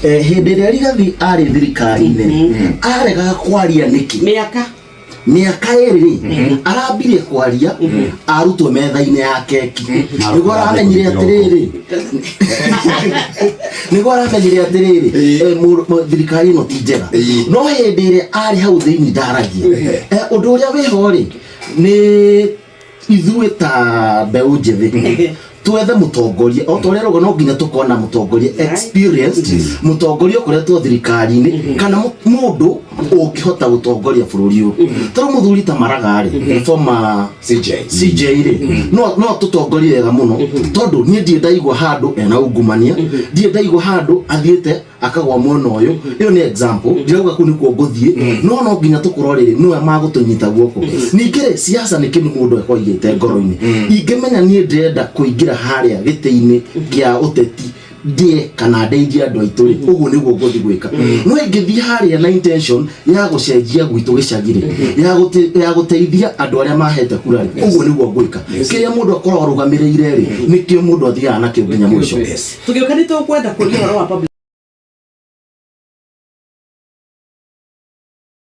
Hindi ria Rigathi ari thirikari-ini arega kwaria niki miaka iri arambirie kwaria arutwo metha-ini ya keki niguo aramenyire atiriri thirikari ino ti njega no hindi ria ari hau thiini ndaragia undu uria wiho ri ni ithuĩ ta mbeu njithi twethe mutongoria o toria rogo no nginya tukona mutongoria experienced mutongoria ukoretwo thirikari-ini kana mundu ukihota gutongoria bururi uyu toro muthuri ta maragari former CJ ri no tutongorie wega muno tondu nie ndie ndaigwa handu ena ungumania ndie ndaigwa handu athiete akagwa mwena uyu iyo ni example ndirauga ku ni kuo nguthie no nginya tukurorire niwe magutunyita guoko ningire siasa ni kindu mundu ekoigite ngoro-ini ingimenya nie ndirenda kuingira haria giti-ini kia uteti die kana ndeithia andu aitu ri uguo niguo nguthi gwika no ingithie haria na intention ya gucenjia gwitu gicagire ya guteithia andu aria mahete kura ri uguo niguo ngwika kiria mundu akorwo arugamirire ri nikio mundu athiaga nakio nginya mwisho tugiukanite ukwenda kuria horo wa